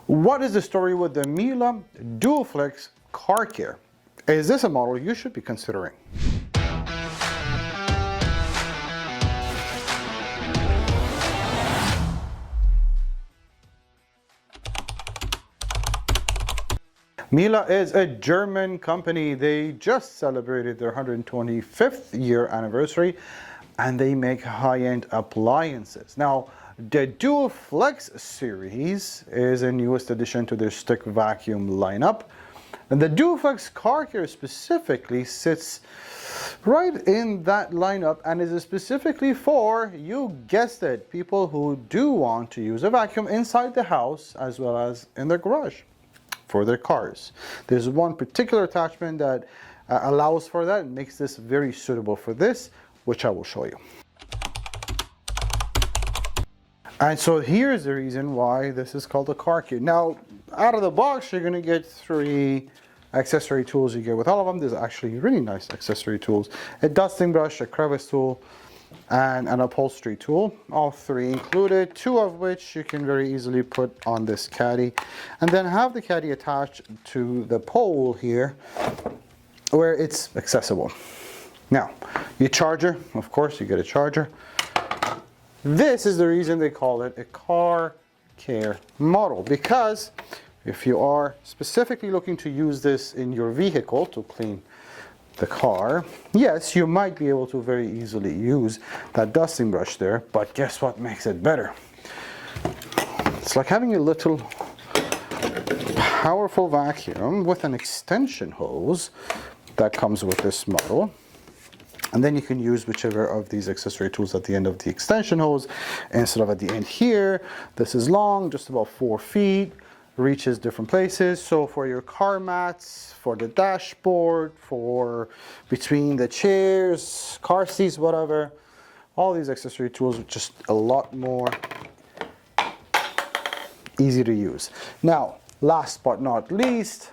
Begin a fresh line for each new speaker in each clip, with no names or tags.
What is the story with the Miele Duoflex CarCare? Is this a model you should be considering? Miele is a German company. They just celebrated their 125th year anniversary and they make high-end appliances. Now, the Duoflex series is a newest addition to their stick vacuum lineup. And the Duoflex CarCare specifically sits right in that lineup and is specifically for, you guessed it, people who do want to use a vacuum inside the house as well as in their garage for their cars. There's one particular attachment that allows for that and makes this very suitable for this, which I will show you. And so here's the reason why this is called a CarCare. Now, out of the box, you're gonna get 3 accessory tools you get with all of them. There's actually really nice accessory tools. A dusting brush, a crevice tool, and an upholstery tool. All 3 included, 2 of which you can very easily put on this caddy. And then have the caddy attached to the pole here where it's accessible. Now, your charger, of course, you get a charger. This is the reason they call it a CarCare model, because if you are specifically looking to use this in your vehicle to clean the car, yes, you might be able to very easily use that dusting brush there, but guess what makes it better? It's like having a little powerful vacuum with an extension hose that comes with this model. And then you can use whichever of these accessory tools at the end of the extension hose instead of at the end here. This is long, just about 4 feet, reaches different places. So for your car mats, for the dashboard, for between the chairs, car seats, whatever, all these accessory tools are just a lot more easy to use. Now, last but not least,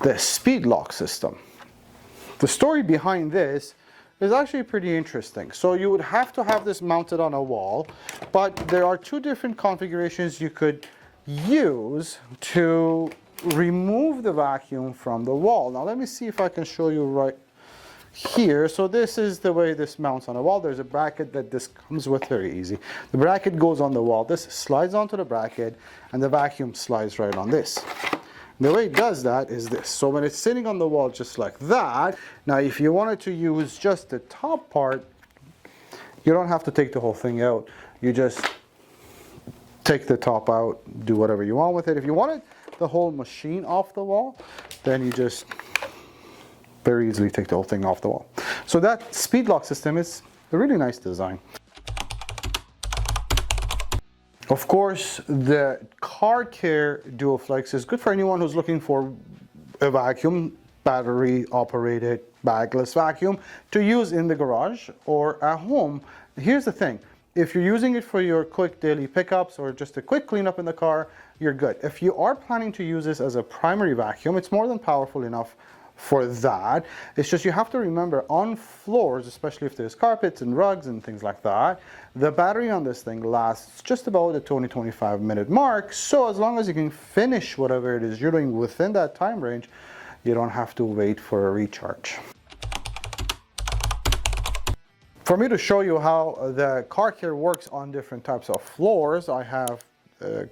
the speed lock system. The story behind this is actually pretty interesting. So you would have to have this mounted on a wall, but there are 2 different configurations you could use to remove the vacuum from the wall. Now let me see if I can show you right here. So this is the way this mounts on a wall. There's a bracket that this comes with, very easy. The bracket goes on the wall. This slides onto the bracket and the vacuum slides right on this. The way it does that is this. So when it's sitting on the wall just like that, now if you wanted to use just the top part, you don't have to take the whole thing out. You just take the top out, do whatever you want with it. If you wanted the whole machine off the wall, then you just very easily take the whole thing off the wall. So that speed lock system is a really nice design. Of course, the CarCare Duoflex is good for anyone who's looking for a vacuum, battery operated bagless vacuum to use in the garage or at home. Here's the thing, if you're using it for your quick daily pickups or just a quick cleanup in the car, you're good. If you are planning to use this as a primary vacuum, it's more than powerful enough for that. It's just you have to remember on floors, especially if there's carpets and rugs and things like that, the battery on this thing lasts just about the 20-25 minute mark. So as long as you can finish whatever it is you're doing within that time range, you don't have to wait for a recharge. For me to show you how the CarCare works on different types of floors, I have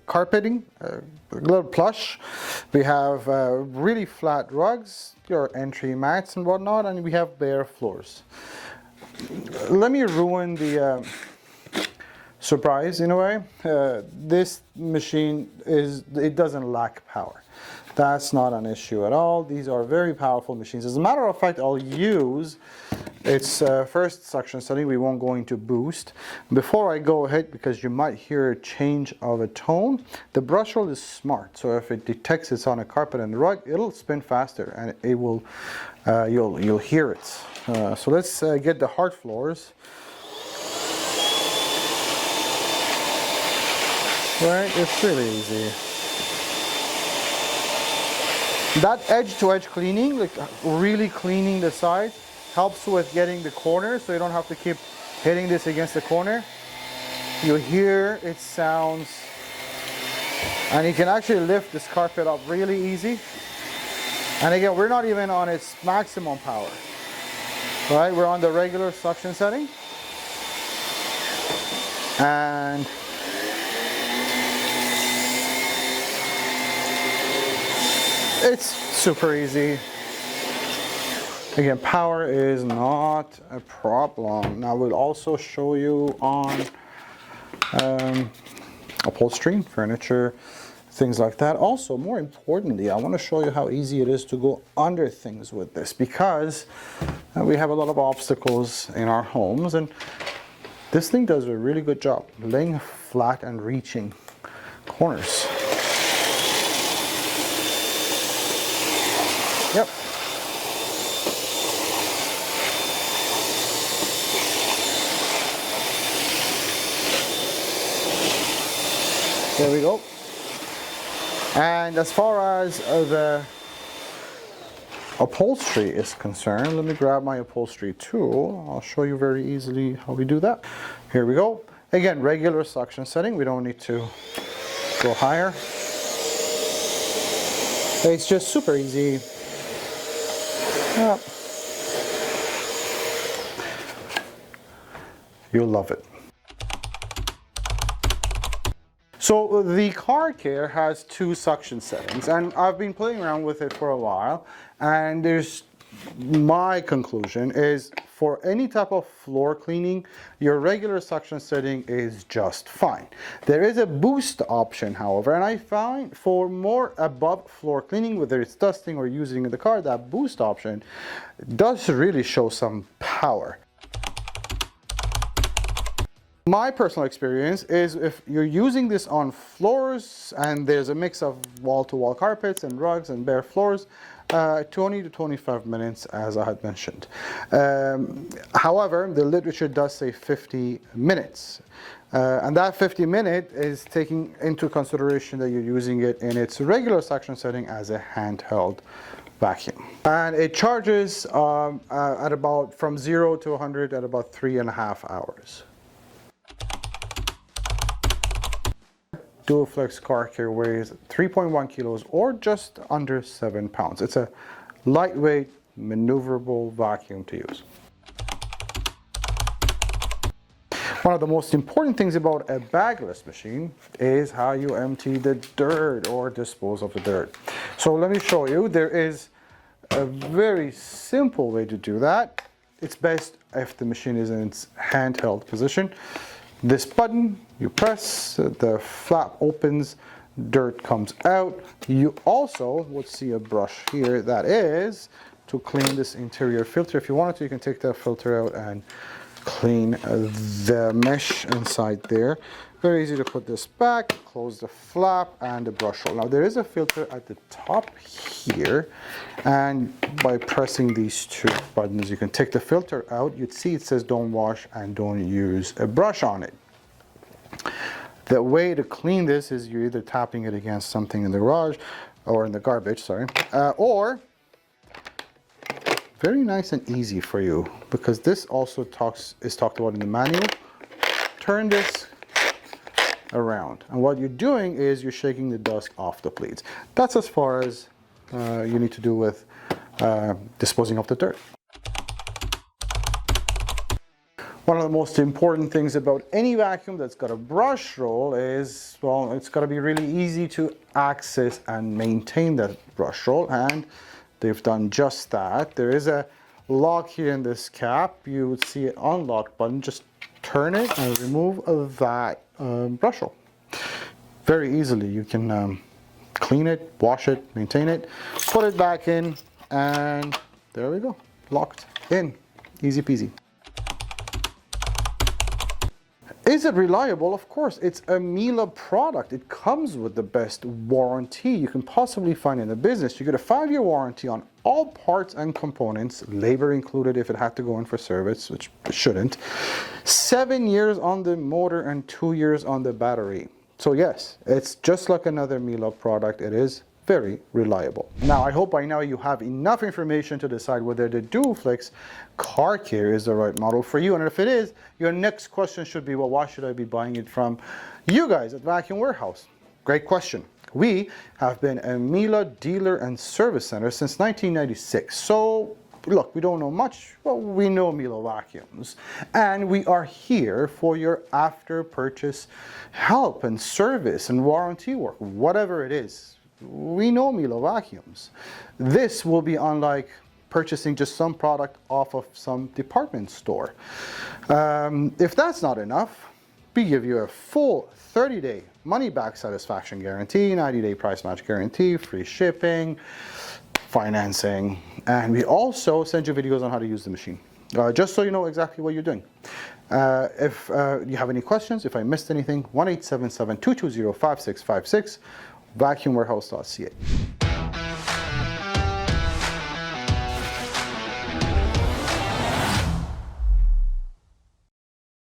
carpeting, a little plush. We have really flat rugs, your entry mats and whatnot, and we have bare floors. Let me ruin the surprise in a way. This machine it doesn't lack power. That's not an issue at all. These are very powerful machines. As a matter of fact, I'll use its first suction setting. We won't go into boost. Before I go ahead, because you might hear a change of a tone, the brush roll is smart. So if it detects it's on a carpet and rug, it'll spin faster and it will, you'll hear it. So let's get the hard floors. Right, it's really easy. That edge-to-edge cleaning, like really cleaning the sides, helps with getting the corners, so you don't have to keep hitting this against the corner. You hear it sounds And you can actually lift this carpet up really easy. And again, we're not even on its maximum power, right? We're on the regular suction setting. And it's super easy. Again, power is not a problem. Now we'll also show you on upholstery, furniture, things like that. Also, more importantly, I want to show you how easy it is to go under things with this, because we have a lot of obstacles in our homes, and this thing does a really good job laying flat and reaching corners. Yep. There we go. And as far as the upholstery is concerned, let me grab my upholstery tool. I'll show you very easily how we do that. Here we go. Again, regular suction setting. We don't need to go higher. It's just super easy. Yep. You'll love it. So the CarCare has two suction settings, and I've been playing around with it for a while, and my conclusion is for any type of floor cleaning, your regular suction setting is just fine. There is a boost option, however, and I find for more above floor cleaning, whether it's dusting or using in the car, that boost option does really show some power. My personal experience is if you're using this on floors and there's a mix of wall-to-wall carpets and rugs and bare floors, 20 to 25 minutes, as I had mentioned. However, the literature does say 50 minutes. And that 50-minute is taking into consideration that you're using it in its regular suction setting as a handheld vacuum. And it charges at about from 0 to 100 at about 3.5 hours. Duoflex CarCare weighs 3.1 kilos or just under 7 pounds. It's a lightweight, maneuverable vacuum to use. One of the most important things about a bagless machine is how you empty the dirt or dispose of the dirt. So let me show you. There is a very simple way to do that. It's best if the machine is in its handheld position. This button, you press, the flap opens, dirt comes out. You also would see a brush here that is to clean this interior filter. If you wanted to, you can take that filter out and clean the mesh inside there. Very easy to put this back, close the flap and the brush roll. Now there is a filter at the top here, and by pressing these two buttons you can take the filter out. You'd see it says don't wash and don't use a brush on it. The way to clean this is you're either tapping it against something in the garage or in the garbage, sorry, or very nice and easy for you, because this also is talked about in the manual. Turn this around, and what you're doing is you're shaking the dust off the pleats. That's as far as you need to do with disposing of the dirt. One of the most important things about any vacuum that's got a brush roll is, well, it's got to be really easy to access and maintain that brush roll, and they've done just that. There is a lock here in this cap. You would see an unlock button. Just turn it and remove that brush roll. Very easily you can clean it, wash it, maintain it, put it back in, and there we go, locked in, easy peasy. Is it reliable? Of course, it's a Miele product. It comes with the best warranty you can possibly find in the business. You get a 5-year warranty on all parts and components, labor included if it had to go in for service, which it shouldn't. 7 years on the motor and 2 years on the battery. So yes, it's just like another Miele product. It is very reliable. Now, I hope by now you have enough information to decide whether the Duoflex CarCare is the right model for you. And if it is, your next question should be, well, why should I be buying it from you guys at Vacuum Warehouse? Great question. We have been a Miele dealer and service center since 1996. So look, we don't know much, but we know Miele vacuums. And we are here for your after purchase help and service and warranty work, whatever it is. We know Miele vacuums. This will be unlike purchasing just some product off of some department store. If that's not enough, we give you a full 30-day money-back satisfaction guarantee, 90-day price match guarantee, free shipping, financing, and we also send you videos on how to use the machine, just so you know exactly what you're doing. If you have any questions, if I missed anything, 1-877-220-5656, vacuumwarehouse.ca.